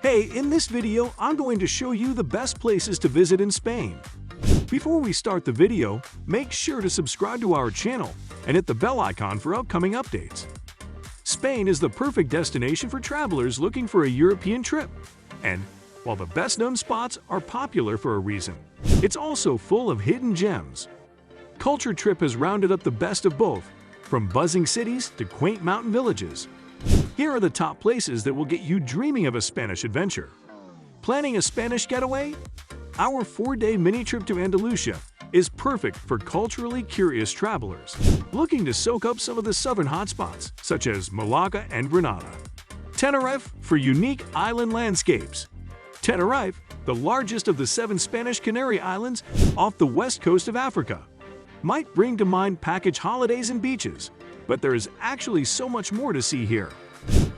Hey, in this video, I'm going to show you the best places to visit in Spain. Before we start the video, make sure to subscribe to our channel and hit the bell icon for upcoming updates. Spain is the perfect destination for travelers looking for a European trip. And while the best-known spots are popular for a reason, it's also full of hidden gems. Culture Trip has rounded up the best of both, from buzzing cities to quaint mountain villages. Here are the top places that will get you dreaming of a Spanish adventure. Planning a Spanish getaway? Our 4-day mini trip to Andalusia is perfect for culturally curious travelers looking to soak up some of the southern hotspots, such as Malaga and Granada. Tenerife for unique island landscapes. Tenerife, the largest of the 7 Spanish Canary Islands off the west coast of Africa, might bring to mind package holidays and beaches, but there is actually so much more to see here.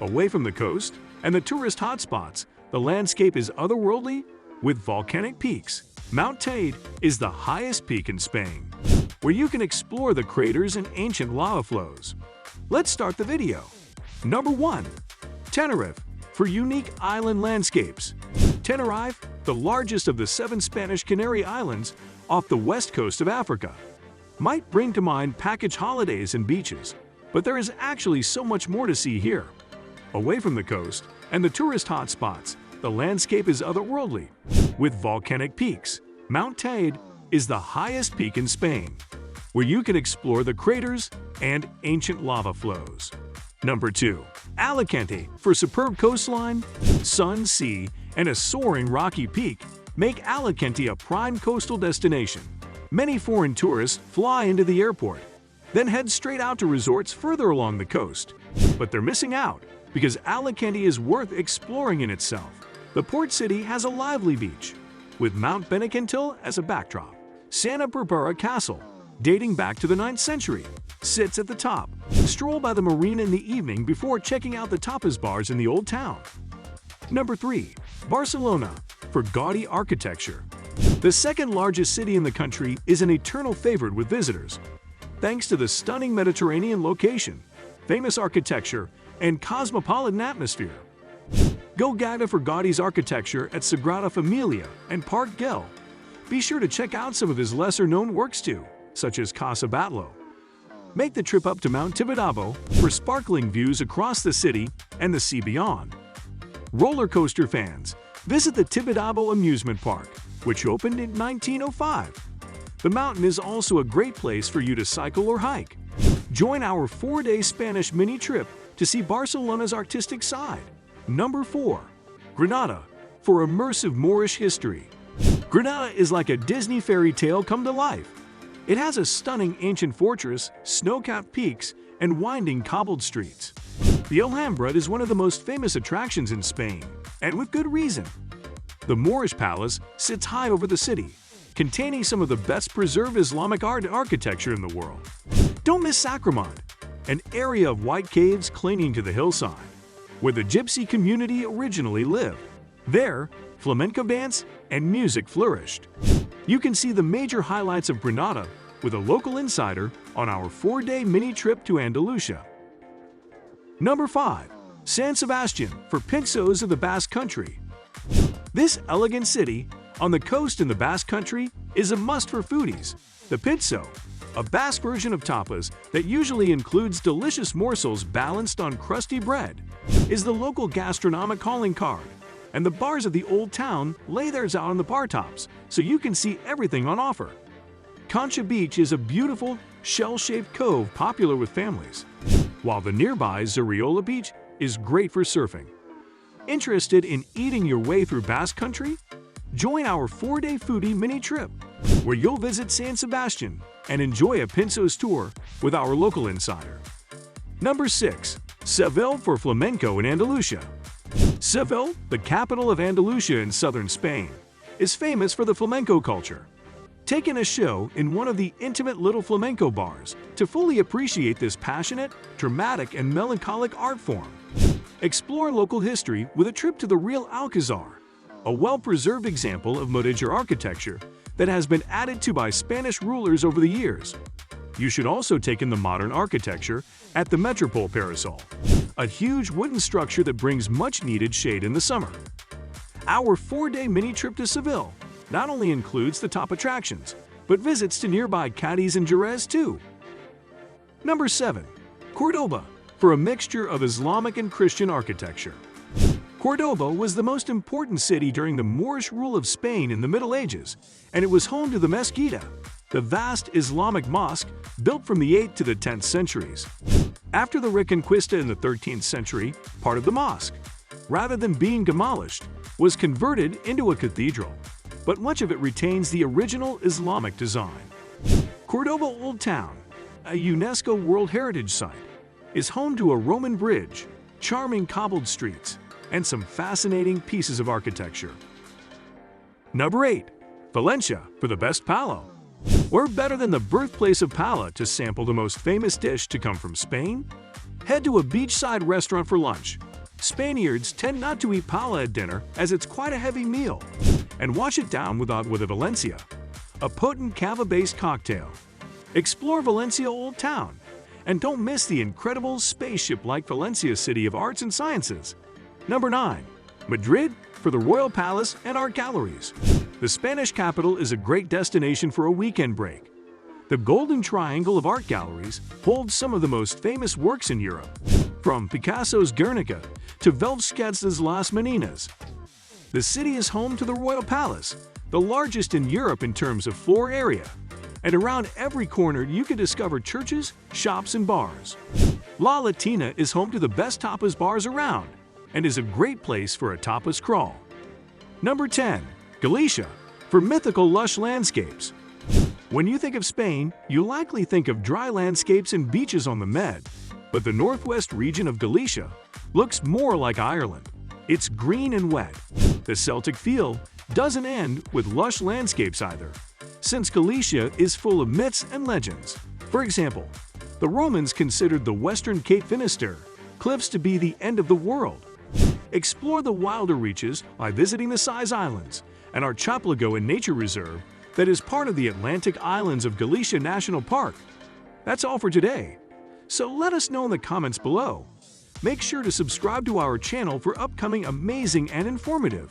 Away from the coast and the tourist hotspots, the landscape is otherworldly with volcanic peaks. Mount Teide is the highest peak in Spain, where you can explore the craters and ancient lava flows. Let's start the video. Number 1. Tenerife for unique island landscapes. Tenerife, the largest of the 7 Spanish Canary Islands off the west coast of Africa, might bring to mind package holidays and beaches, but there is actually so much more to see here. Away from the coast and the tourist hotspots, the landscape is otherworldly with volcanic peaks. Mount Teide is the highest peak in Spain, where you can explore the craters and ancient lava flows. Number 2. Alicante for superb coastline, sun, sea, and a soaring rocky peak make Alicante a prime coastal destination. Many foreign tourists fly into the airport, then head straight out to resorts further along the coast. But they're missing out because Alicante is worth exploring in itself. The port city has a lively beach, with Mount Benacantil as a backdrop. Santa Barbara Castle, dating back to the 9th century, sits at the top. Stroll by the marina in the evening before checking out the tapas bars in the old town. Number 3. Barcelona for gaudy architecture. The second largest city in the country is an eternal favorite with visitors, thanks to the stunning Mediterranean location, famous architecture, and cosmopolitan atmosphere. Go gaga for Gaudi's architecture at Sagrada Familia and Parc Güell. Be sure to check out some of his lesser-known works too, such as Casa Batlló. Make the trip up to Mount Tibidabo for sparkling views across the city and the sea beyond. Roller coaster fans, visit the Tibidabo Amusement Park, which opened in 1905. The mountain is also a great place for you to cycle or hike. Join our 4-day Spanish mini trip to see Barcelona's artistic side. Number 4. Granada for immersive Moorish history. Granada is like a Disney fairy tale come to life. It has a stunning ancient fortress, snow-capped peaks, and winding cobbled streets. The Alhambra is one of the most famous attractions in Spain, and with good reason. The Moorish Palace sits high over the city, containing some of the best-preserved Islamic architecture in the world. Don't miss Sacramento, an area of white caves clinging to the hillside, where the Gypsy community originally lived. There, flamenco dance and music flourished. You can see the major highlights of Granada with a local insider on our 4-day mini trip to Andalusia. Number 5. San Sebastian for Pinchos of the Basque Country. This elegant city on the coast in the Basque Country is a must for foodies. The pincho, a Basque version of tapas that usually includes delicious morsels balanced on crusty bread, is the local gastronomic calling card, and the bars of the old town lay theirs out on the bar tops so you can see everything on offer. Concha Beach is a beautiful, shell-shaped cove popular with families, while the nearby Zariola Beach is great for surfing. Interested in eating your way through Basque Country? Join our 4-day foodie mini trip, where you'll visit San Sebastian and enjoy a Pinchos tour with our local insider. Number 6. Seville for flamenco in Andalusia. Seville, the capital of Andalusia in southern Spain, is famous for the flamenco culture. Take in a show in one of the intimate little flamenco bars to fully appreciate this passionate, dramatic, and melancholic art form. Explore local history with a trip to the Real Alcazar, a well-preserved example of Mudéjar architecture that has been added to by Spanish rulers over the years. You should also take in the modern architecture at the Metropole Parasol, a huge wooden structure that brings much-needed shade in the summer. Our 4-day mini trip to Seville not only includes the top attractions, but visits to nearby Cadiz and Jerez too. Number 7. Cordoba, for a mixture of Islamic and Christian architecture. Cordoba was the most important city during the Moorish rule of Spain in the Middle Ages, and it was home to the Mezquita, the vast Islamic mosque built from the 8th to the 10th centuries. After the Reconquista in the 13th century, part of the mosque, rather than being demolished, was converted into a cathedral, but much of it retains the original Islamic design. Cordoba Old Town, a UNESCO World Heritage Site, is home to a Roman bridge, charming cobbled streets, and some fascinating pieces of architecture. Number 8. Valencia, for the best palo. Where better than the birthplace of pala to sample the most famous dish to come from Spain? Head to a beachside restaurant for lunch. Spaniards tend not to eat pala at dinner as it's quite a heavy meal. And wash it down with a Valencia, a potent cava-based cocktail. Explore Valencia Old Town, and don't miss the incredible spaceship-like Valencia City of Arts and Sciences. Number 9. Madrid, for the Royal Palace and Art Galleries. The Spanish capital is a great destination for a weekend break. The Golden Triangle of art galleries holds some of the most famous works in Europe, from Picasso's Guernica to Velázquez's Las Meninas. The city is home to the Royal Palace, the largest in Europe in terms of floor area, and around every corner you can discover churches, shops, and bars. La Latina is home to the best tapas bars around, and is a great place for a tapas crawl. Number 10. Galicia, for mythical lush landscapes. When you think of Spain, you likely think of dry landscapes and beaches on the Med, but the northwest region of Galicia looks more like Ireland. It's green and wet. The Celtic feel doesn't end with lush landscapes either, since Galicia is full of myths and legends. For example, the Romans considered the western Cape Finisterre cliffs to be the end of the world. Explore the wilder reaches by visiting the Size Islands, an archipelago and nature reserve that is part of the Atlantic Islands of Galicia National Park. That's all for today. So let us know in the comments below. Make sure to subscribe to our channel for upcoming amazing and informative